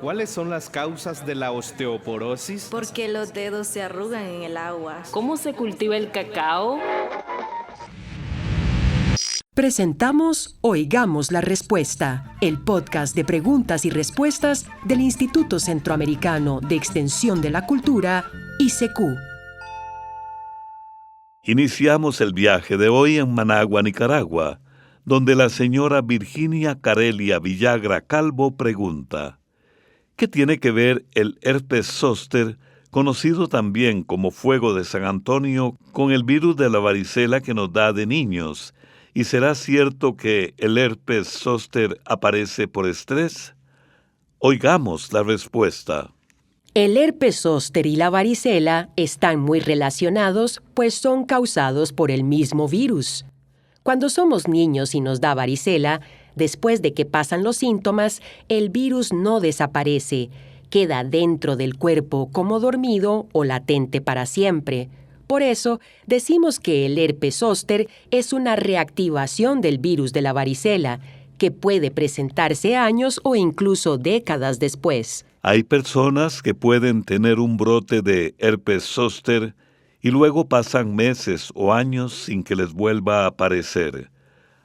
¿Cuáles son las causas de la osteoporosis? Porque los dedos se arrugan en el agua. ¿Cómo se cultiva el cacao? Presentamos Oigamos la Respuesta, el podcast de preguntas y respuestas del Instituto Centroamericano de Extensión de la Cultura, ICQ. Iniciamos el viaje de hoy en Managua, Nicaragua, donde la señora Virginia Carelia Villagra Calvo pregunta: ¿qué tiene que ver el herpes zóster, conocido también como fuego de San Antonio, con el virus de la varicela que nos da de niños? ¿Y será cierto que el herpes zóster aparece por estrés? Oigamos la respuesta. El herpes zóster y la varicela están muy relacionados, pues son causados por el mismo virus. Cuando somos niños y nos da varicela, después de que pasan los síntomas, el virus no desaparece, queda dentro del cuerpo como dormido o latente para siempre. Por eso, decimos que el herpes zóster es una reactivación del virus de la varicela, que puede presentarse años o incluso décadas después. Hay personas que pueden tener un brote de herpes zóster y luego pasan meses o años sin que les vuelva a aparecer.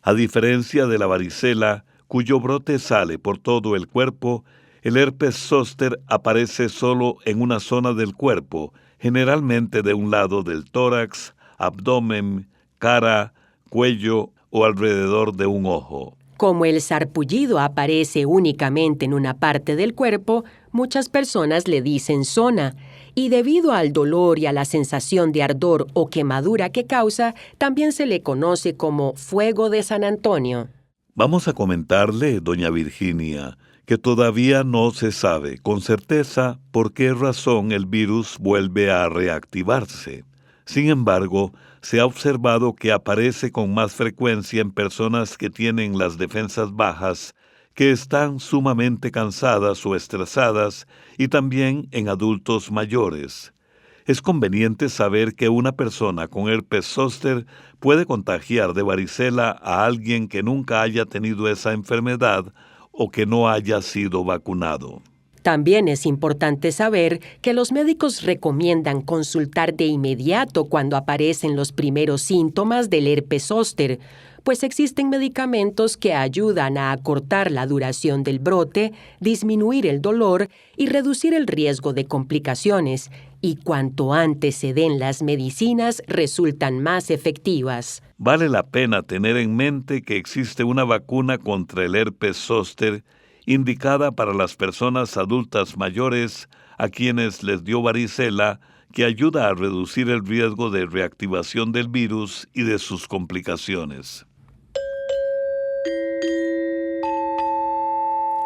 A diferencia de la varicela, cuyo brote sale por todo el cuerpo, el herpes zóster aparece solo en una zona del cuerpo, generalmente de un lado del tórax, abdomen, cara, cuello o alrededor de un ojo. Como el sarpullido aparece únicamente en una parte del cuerpo, muchas personas le dicen zona, y debido al dolor y a la sensación de ardor o quemadura que causa, también se le conoce como fuego de San Antonio. Vamos a comentarle, doña Virginia, que todavía no se sabe con certeza por qué razón el virus vuelve a reactivarse. Sin embargo, se ha observado que aparece con más frecuencia en personas que tienen las defensas bajas, que están sumamente cansadas o estresadas, y también en adultos mayores. Es conveniente saber que una persona con herpes zóster puede contagiar de varicela a alguien que nunca haya tenido esa enfermedad o que no haya sido vacunado. También es importante saber que los médicos recomiendan consultar de inmediato cuando aparecen los primeros síntomas del herpes zóster, pues existen medicamentos que ayudan a acortar la duración del brote, disminuir el dolor y reducir el riesgo de complicaciones, y cuanto antes se den las medicinas resultan más efectivas. Vale la pena tener en mente que existe una vacuna contra el herpes zóster indicada para las personas adultas mayores a quienes les dio varicela, que ayuda a reducir el riesgo de reactivación del virus y de sus complicaciones.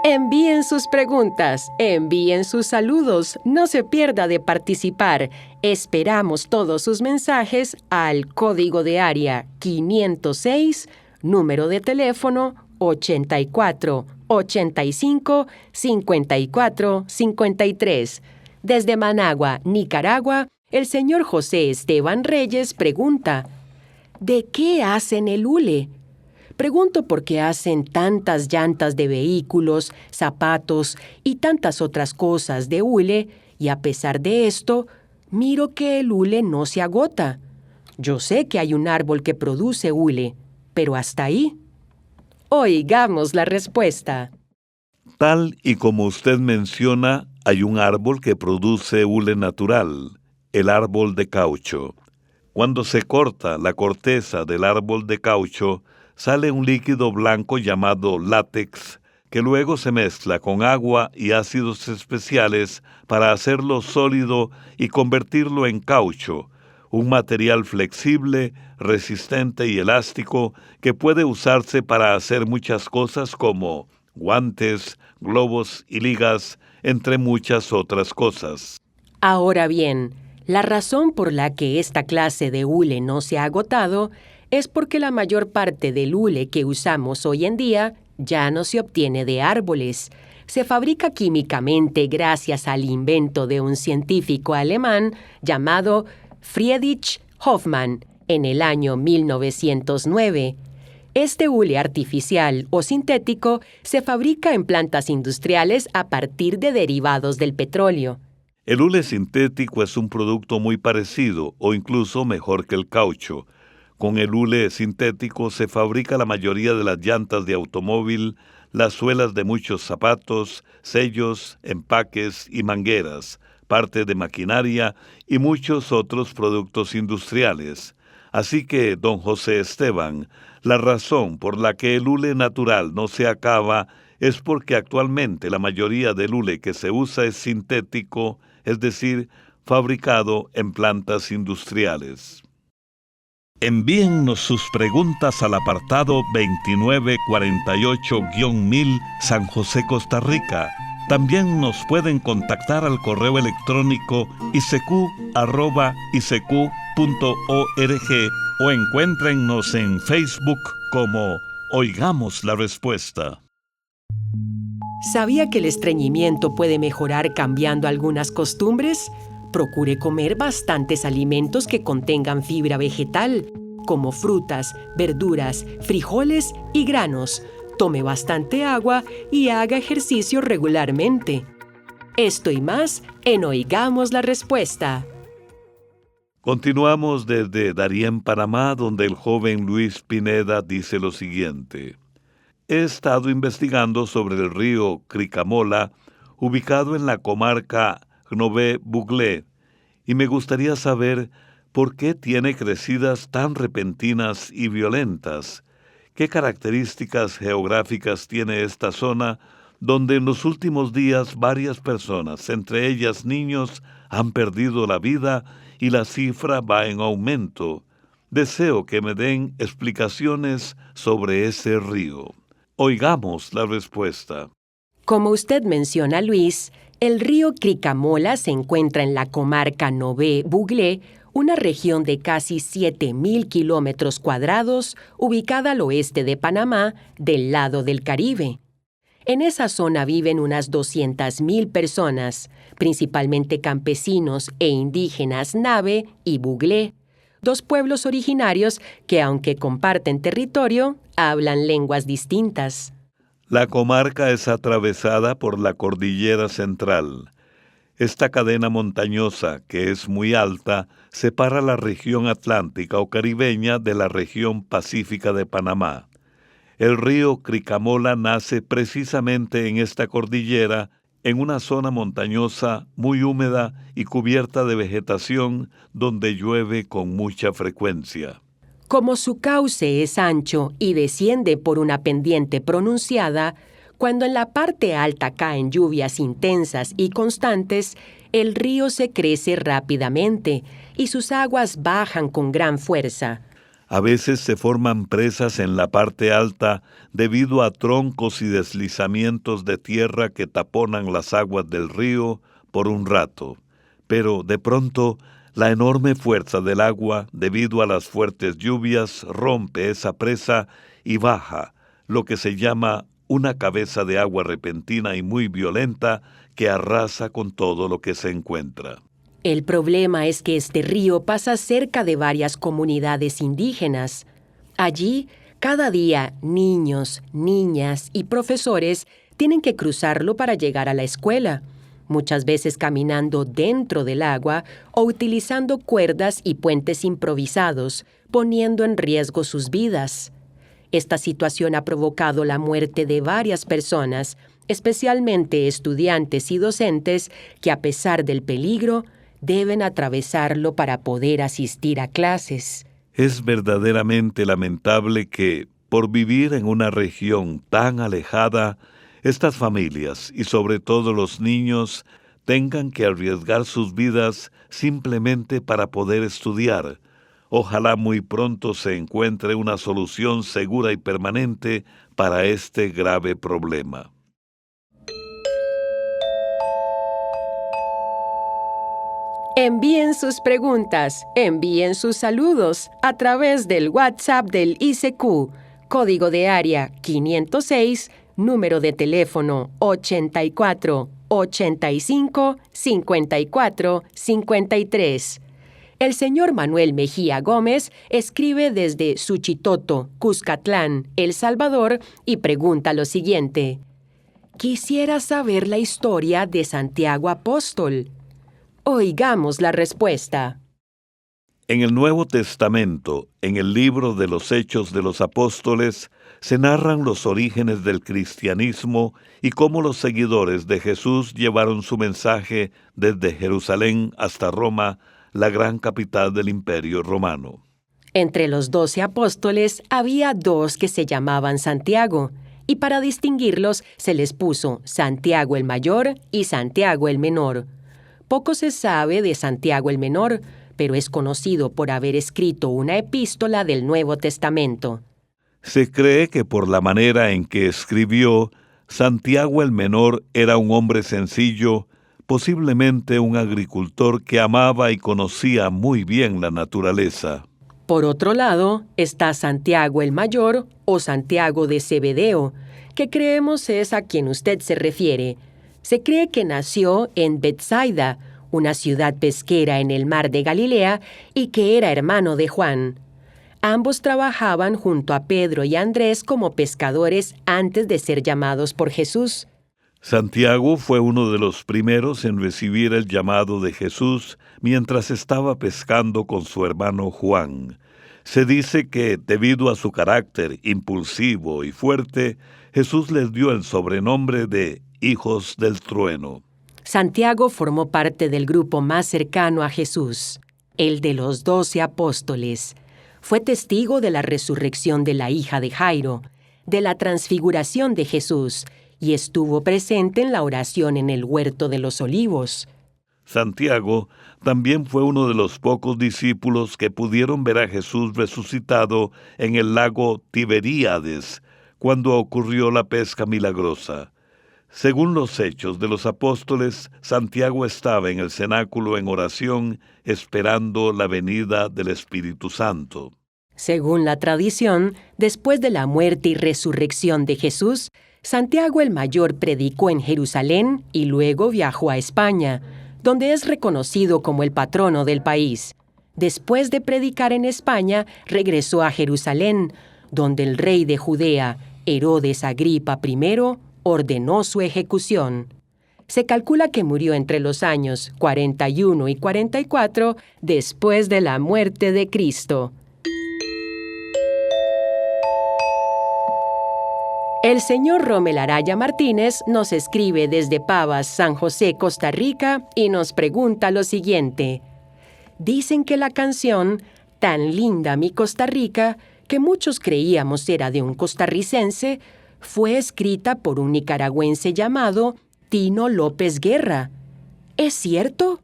Envíen sus preguntas, envíen sus saludos, no se pierda de participar. Esperamos todos sus mensajes al código de área 506, número de teléfono 84 85 54 53. Desde Managua, Nicaragua, el señor José Esteban Reyes pregunta: ¿de qué hacen el hule? Pregunto porque hacen tantas llantas de vehículos, zapatos y tantas otras cosas de hule, y a pesar de esto, miro que el hule no se agota. Yo sé que hay un árbol que produce hule, pero hasta ahí. Oigamos la respuesta. Tal y como usted menciona, hay un árbol que produce hule natural, el árbol de caucho. Cuando se corta la corteza del árbol de caucho, sale un líquido blanco llamado látex, que luego se mezcla con agua y ácidos especiales para hacerlo sólido y convertirlo en caucho, un material flexible, resistente y elástico que puede usarse para hacer muchas cosas como guantes, globos y ligas, entre muchas otras cosas. Ahora bien, la razón por la que esta clase de hule no se ha agotado es porque la mayor parte del hule que usamos hoy en día ya no se obtiene de árboles. Se fabrica químicamente gracias al invento de un científico alemán llamado Friedrich Hoffmann en el año 1909. Este hule artificial o sintético se fabrica en plantas industriales a partir de derivados del petróleo. El hule sintético es un producto muy parecido o incluso mejor que el caucho. Con el hule sintético se fabrica la mayoría de las llantas de automóvil, las suelas de muchos zapatos, sellos, empaques y mangueras, partes de maquinaria y muchos otros productos industriales. Así que, don José Esteban, la razón por la que el hule natural no se acaba es porque actualmente la mayoría del hule que se usa es sintético, es decir, fabricado en plantas industriales. Envíennos sus preguntas al apartado 2948-1000 San José, Costa Rica. También nos pueden contactar al correo electrónico isq@isq.org o encuéntrennos en Facebook como Oigamos la Respuesta. ¿Sabía que el estreñimiento puede mejorar cambiando algunas costumbres? Procure comer bastantes alimentos que contengan fibra vegetal, como frutas, verduras, frijoles y granos. Tome bastante agua y haga ejercicio regularmente. Esto y más en Oigamos la Respuesta. Continuamos desde Darién, Panamá, donde el joven Luis Pineda dice lo siguiente. He estado investigando sobre el río Cricamola, ubicado en la comarca Nové-Buglé, y me gustaría saber por qué tiene crecidas tan repentinas y violentas. ¿Qué características geográficas tiene esta zona donde en los últimos días varias personas, entre ellas niños, han perdido la vida y la cifra va en aumento? Deseo que me den explicaciones sobre ese río. Oigamos la respuesta. Como usted menciona, Luis, el río Cricamola se encuentra en la comarca Nové-Buglé, una región de casi 7,000 kilómetros cuadrados, ubicada al oeste de Panamá, del lado del Caribe. En esa zona viven unas 200,000 personas, principalmente campesinos e indígenas Nave y Buglé, dos pueblos originarios que, aunque comparten territorio, hablan lenguas distintas. La comarca es atravesada por la Cordillera Central. Esta cadena montañosa, que es muy alta, separa la región atlántica o caribeña de la región pacífica de Panamá. El río Cricamola nace precisamente en esta cordillera, en una zona montañosa muy húmeda y cubierta de vegetación donde llueve con mucha frecuencia. Como su cauce es ancho y desciende por una pendiente pronunciada, cuando en la parte alta caen lluvias intensas y constantes, el río se crece rápidamente y sus aguas bajan con gran fuerza. A veces se forman presas en la parte alta debido a troncos y deslizamientos de tierra que taponan las aguas del río por un rato. Pero de pronto, la enorme fuerza del agua, debido a las fuertes lluvias, rompe esa presa y baja, lo que se llama una cabeza de agua repentina y muy violenta que arrasa con todo lo que se encuentra. El problema es que este río pasa cerca de varias comunidades indígenas. Allí, cada día, niños, niñas y profesores tienen que cruzarlo para llegar a la escuela, muchas veces caminando dentro del agua o utilizando cuerdas y puentes improvisados, poniendo en riesgo sus vidas. Esta situación ha provocado la muerte de varias personas, especialmente estudiantes y docentes, que a pesar del peligro, deben atravesarlo para poder asistir a clases. Es verdaderamente lamentable que, por vivir en una región tan alejada, estas familias, y sobre todo los niños, tengan que arriesgar sus vidas simplemente para poder estudiar. Ojalá muy pronto se encuentre una solución segura y permanente para este grave problema. Envíen sus preguntas, envíen sus saludos a través del WhatsApp del ICQ, código de área 506, número de teléfono 84 85 54 53. El señor Manuel Mejía Gómez escribe desde Suchitoto, Cuscatlán, El Salvador, y pregunta lo siguiente: quisiera saber la historia de Santiago Apóstol. Oigamos la respuesta. En el Nuevo Testamento, en el libro de los Hechos de los Apóstoles, se narran los orígenes del cristianismo y cómo los seguidores de Jesús llevaron su mensaje desde Jerusalén hasta Roma, la gran capital del Imperio Romano. Entre los 12 apóstoles había 2 que se llamaban Santiago, y para distinguirlos se les puso Santiago el Mayor y Santiago el Menor. Poco se sabe de Santiago el Menor, pero es conocido por haber escrito una epístola del Nuevo Testamento. Se cree que por la manera en que escribió, Santiago el Menor era un hombre sencillo, posiblemente un agricultor que amaba y conocía muy bien la naturaleza. Por otro lado, está Santiago el Mayor o Santiago de Zebedeo, que creemos es a quien usted se refiere. Se cree que nació en Betsaida, una ciudad pesquera en el mar de Galilea, y que era hermano de Juan. Ambos trabajaban junto a Pedro y Andrés como pescadores antes de ser llamados por Jesús. Santiago fue uno de los primeros en recibir el llamado de Jesús mientras estaba pescando con su hermano Juan. Se dice que, debido a su carácter impulsivo y fuerte, Jesús les dio el sobrenombre de Hijos del Trueno. Santiago formó parte del grupo más cercano a Jesús, el de los 12 apóstoles. Fue testigo de la resurrección de la hija de Jairo, de la transfiguración de Jesús, y estuvo presente en la oración en el huerto de los olivos. Santiago también fue uno de los pocos discípulos que pudieron ver a Jesús resucitado en el lago Tiberíades, cuando ocurrió la pesca milagrosa. Según los Hechos de los Apóstoles, Santiago estaba en el cenáculo en oración, esperando la venida del Espíritu Santo. Según la tradición, después de la muerte y resurrección de Jesús, Santiago el Mayor predicó en Jerusalén y luego viajó a España, donde es reconocido como el patrono del país. Después de predicar en España, regresó a Jerusalén, donde el rey de Judea, Herodes Agripa I, ordenó su ejecución. Se calcula que murió entre los años 41 y 44 después de la muerte de Cristo. El señor Rommel Araya Martínez nos escribe desde Pavas, San José, Costa Rica, y nos pregunta lo siguiente. Dicen que la canción Tan linda mi Costa Rica, que muchos creíamos era de un costarricense, fue escrita por un nicaragüense llamado Tino López Guerra. ¿Es cierto?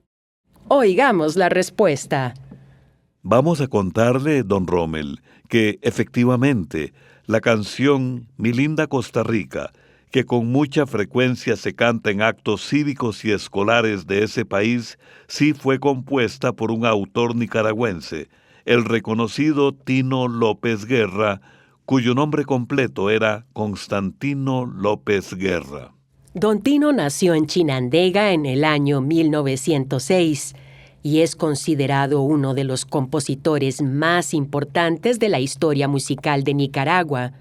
Oigamos la respuesta. Vamos a contarle, don Rommel, que efectivamente la canción Mi linda Costa Rica, que con mucha frecuencia se canta en actos cívicos y escolares de ese país, sí fue compuesta por un autor nicaragüense, el reconocido Tino López Guerra, cuyo nombre completo era Constantino López Guerra. Don Tino nació en Chinandega en el año 1906 y es considerado uno de los compositores más importantes de la historia musical de Nicaragua.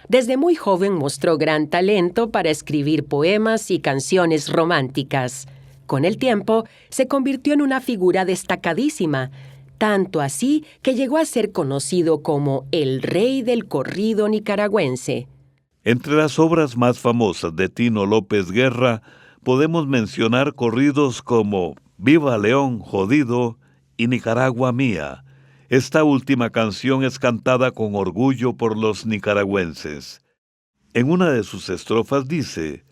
Desde muy joven mostró gran talento para escribir poemas y canciones románticas. Con el tiempo, se convirtió en una figura destacadísima, tanto así que llegó a ser conocido como el rey del corrido nicaragüense. Entre las obras más famosas de Tino López Guerra, podemos mencionar corridos como Viva León jodido y Nicaragua mía. Esta última canción es cantada con orgullo por los nicaragüenses. En una de sus estrofas dice: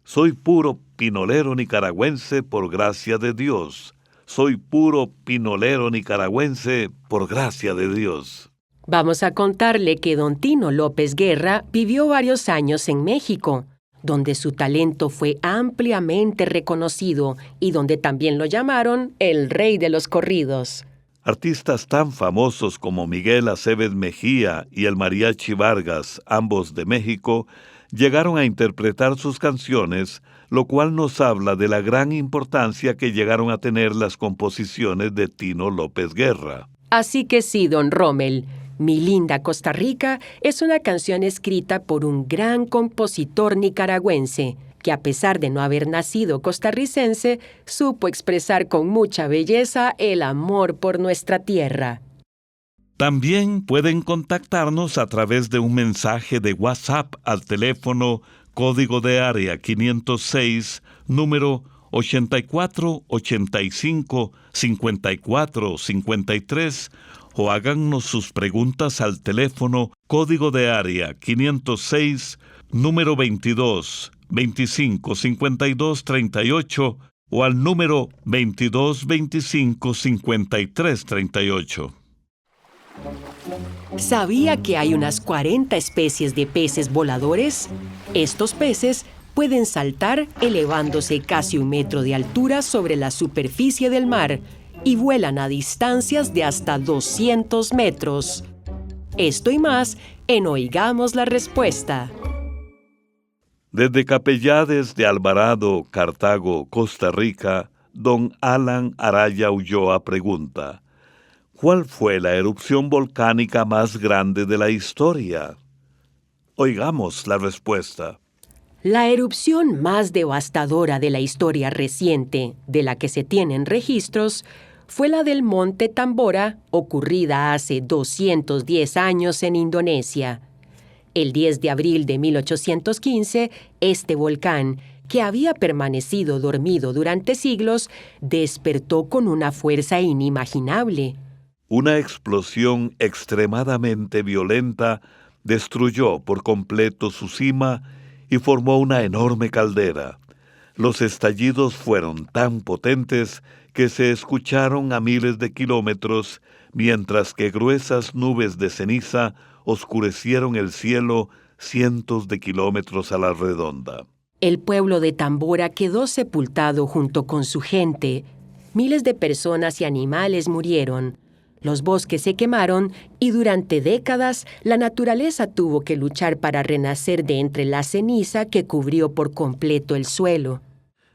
Soy puro pinolero nicaragüense por gracia de Dios. Soy puro pinolero nicaragüense por gracia de Dios. Vamos a contarle que don Tino López Guerra vivió varios años en México, donde su talento fue ampliamente reconocido y donde también lo llamaron el rey de los corridos. Artistas tan famosos como Miguel Aceves Mejía y el Mariachi Vargas, ambos de México, llegaron a interpretar sus canciones, lo cual nos habla de la gran importancia que llegaron a tener las composiciones de Tino López Guerra. Así que sí, don Rommel, Mi linda Costa Rica es una canción escrita por un gran compositor nicaragüense, que a pesar de no haber nacido costarricense, supo expresar con mucha belleza el amor por nuestra tierra. También pueden contactarnos a través de un mensaje de WhatsApp al teléfono código de área 506, número 8485-5453, o háganos sus preguntas al teléfono código de área 506, número 22 25 52 38, o al número 22 25 53 38. ¿Sabía que hay unas 40 especies de peces voladores? Estos peces pueden saltar elevándose casi 1 metro de altura sobre la superficie del mar y vuelan a distancias de hasta 200 metros. Esto y más en Oigamos la Respuesta. Desde Capellades de Alvarado, Cartago, Costa Rica, don Alan Araya Ulloa pregunta: ¿cuál fue la erupción volcánica más grande de la historia? Oigamos la respuesta. La erupción más devastadora de la historia reciente, de la que se tienen registros, fue la del Monte Tambora, ocurrida hace 210 años en Indonesia. El 10 de abril de 1815, este volcán, que había permanecido dormido durante siglos, despertó con una fuerza inimaginable. Una explosión extremadamente violenta destruyó por completo su cima y formó una enorme caldera. Los estallidos fueron tan potentes que se escucharon a miles de kilómetros, mientras que gruesas nubes de ceniza oscurecieron el cielo cientos de kilómetros a la redonda. El pueblo de Tambora quedó sepultado junto con su gente. Miles de personas y animales murieron. Los bosques se quemaron y durante décadas la naturaleza tuvo que luchar para renacer de entre la ceniza que cubrió por completo el suelo.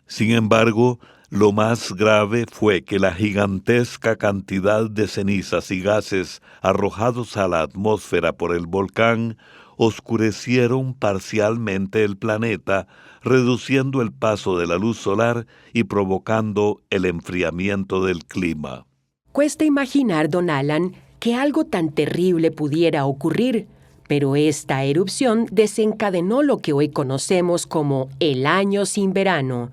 Sin embargo, lo más grave fue que la gigantesca cantidad de cenizas y gases arrojados a la atmósfera por el volcán oscurecieron parcialmente el planeta, reduciendo el paso de la luz solar y provocando el enfriamiento del clima. Cuesta imaginar, don Alan, que algo tan terrible pudiera ocurrir, pero esta erupción desencadenó lo que hoy conocemos como el Año sin Verano.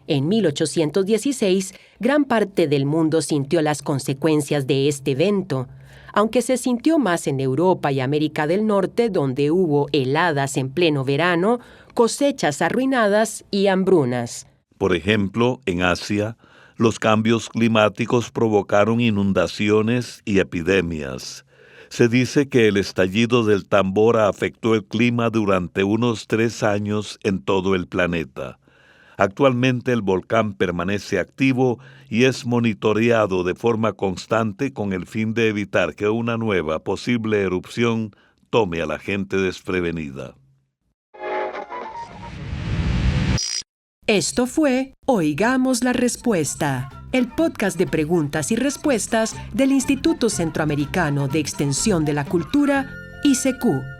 En 1816, gran parte del mundo sintió las consecuencias de este evento, aunque se sintió más en Europa y América del Norte, donde hubo heladas en pleno verano, cosechas arruinadas y hambrunas. Por ejemplo, en Asia, los cambios climáticos provocaron inundaciones y epidemias. Se dice que el estallido del Tambora afectó el clima durante unos 3 años en todo el planeta. Actualmente el volcán permanece activo y es monitoreado de forma constante con el fin de evitar que una nueva posible erupción tome a la gente desprevenida. Esto fue Oigamos la Respuesta, el podcast de preguntas y respuestas del Instituto Centroamericano de Extensión de la Cultura, ICQ.